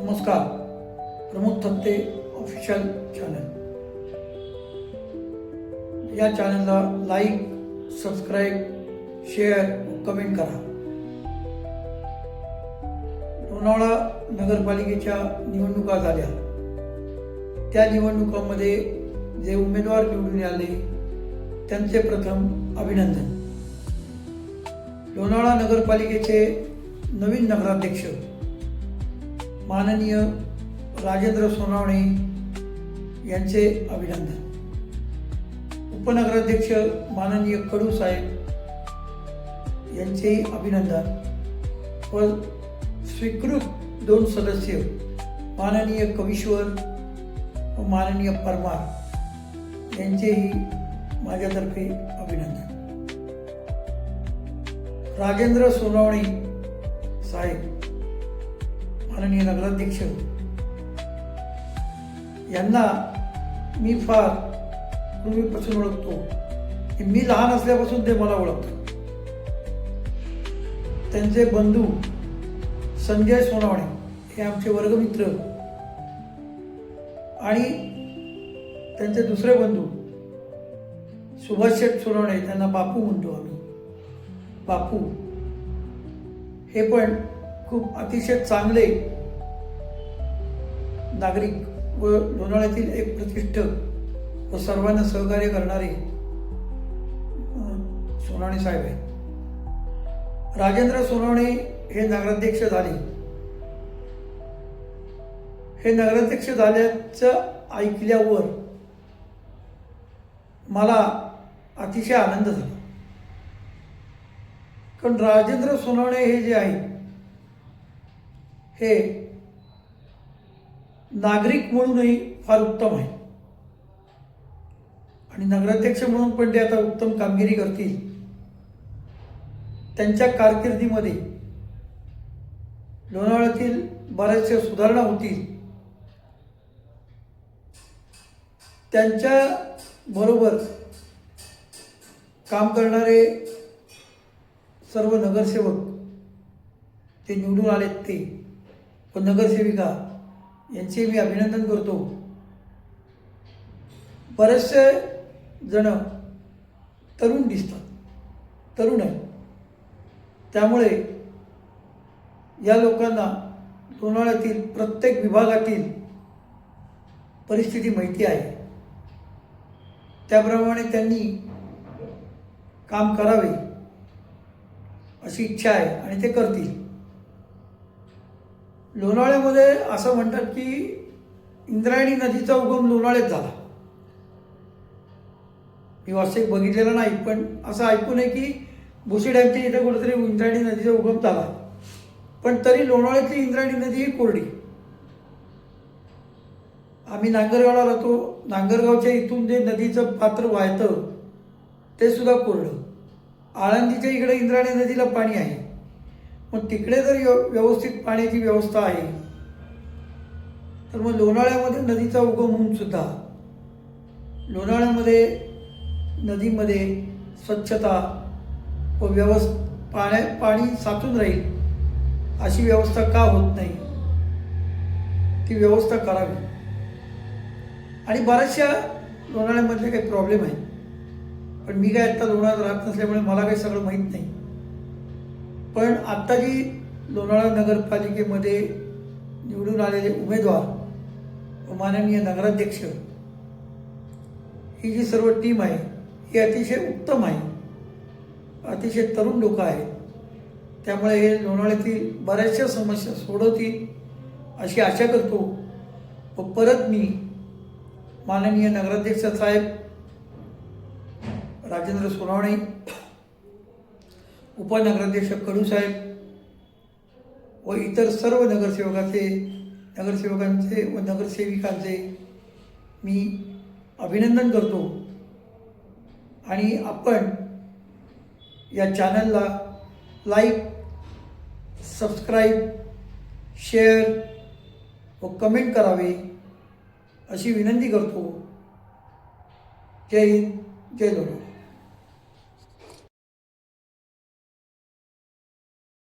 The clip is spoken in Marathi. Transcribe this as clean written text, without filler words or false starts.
नमस्कार. Pramod Thatte official channel. या चॅनलला लाईक, सबस्क्राईब, शेअर, कमेंट करा. लोणावळा नगरपालिकेच्या निवडणुका झाल्या. त्या निवडणुकांमध्ये जे उमेदवार निवडून आले त्यांचे प्रथम अभिनंदन. लोणावळा नगरपालिकेचे नवीन नगराध्यक्ष माननीय राजेंद्र सोनावणे यांचे अभिनंदन. उपनगराध्यक्ष माननीय कडू साहेब यांचेही अभिनंदन व स्वीकृत 2 सदस्य माननीय कवीश्वर व माननीय परमार यांचेही माझ्यातर्फे अभिनंदन. राजेंद्र सोनावणे साहेब माननीय नगराध्यक्ष यांना मी फार पूर्वीपासून ओळखतो. मी लहान असल्यापासून ते मला ओळखतात. त्यांचे बंधू संजय सोनावणे हे आमचे वर्गमित्र आणि त्यांचे दुसरे बंधू सुभाष शेठ सोनावणे, त्यांना बापू म्हणतो आम्ही, बापू, हे पण खूप अतिशय चांगले नागरिक व लोणावळ्यातील एक प्रतिष्ठक व सर्वांना सहकार्य करणारे सोनावणे साहेब आहेत. राजेंद्र सोनावणे हे नगराध्यक्ष झाले. हे नगराध्यक्ष झाल्याचं ऐकल्यावर मला अतिशय आनंद झाला. कारण राजेंद्र सोनावणे हे जे आहेत हे नागरिक म्हणूनही फार उत्तम आहे आणि नगराध्यक्ष म्हणून पण ते आता उत्तम कामगिरी करतील. त्यांच्या कारकिर्दीमध्ये लोणावळ्यातील बऱ्याचशा सुधारणा होतील. त्यांच्या बरोबर काम करणारे सर्व नगरसेवक ते निवडून आलेत ते व नगरसेविका यांचे मी अभिनंदन करतो. बरेचसे जण तरुण दिसतात, तरुण आहेत. त्यामुळे या लोकांना लोणावळ्यातील प्रत्येक विभागातील परिस्थिती माहिती आहे. त्याप्रमाणे त्यांनी काम करावे अशी इच्छा आहे आणि ते करतील. लोणावळ्यामध्ये असं म्हणतात की इंद्रायणी नदीचा उगम लोणावळ्यात झाला. मी वास्तविक बघितलेलं नाही, पण असं ऐकून आहे की भोशी डॅमच्या इथे कुठेतरी इंद्रायणी नदीचा उगम झाला. पण तरी लोणावळ्यातली इंद्रायणी नदी ही कोरडी. आम्ही नांगरगावला राहतो. नांगरगावच्या इथून जे नदीचं पात्र वाहतं ते सुद्धा कोरडं. आळंदीच्या इकडे इंद्रायणी नदीला पाणी आहे. मग तिकडे जर व्यवस्थित पाण्याची व्यवस्था आहे तर मग लोणावळ्यामध्ये नदीचा उगम होऊन सुद्धा लोणावळ्यामध्ये नदीमध्ये स्वच्छता व पाणी साचून राहील अशी व्यवस्था का होत नाही, ती व्यवस्था करावी. आणि बऱ्याचशा लोणावळ्यामधले काही प्रॉब्लेम आहेत, पण मी काय आत्ता लोणावळ्यात राहत नसल्यामुळे मला काही सगळं माहीत नाही. पण आत्ता जी लोणावळा नगरपालिकेमध्ये निवडून आलेले उमेदवार व माननीय नगराध्यक्ष ही जी सर्व टीम आहे ही अतिशय उत्तम आहे. अतिशय तरुण लोक आहेत. त्यामुळे हे लोणावळ्यातील बऱ्याचशा समस्या सोडवतील अशी आशा करतो. व परत मी माननीय नगराध्यक्ष साहेब राजेंद्र सोनावणे, उपनगराध्यक्ष कडू साहेब व इतर सर्व नगरसेवकांचे व नगरसेविकांचे मी अभिनंदन करतो. आणि आपण या चॅनलला लाईक, सबस्क्राईब, शेअर व कमेंट करावे अशी विनंती करतो. जय हिंद, जय लोणावळा.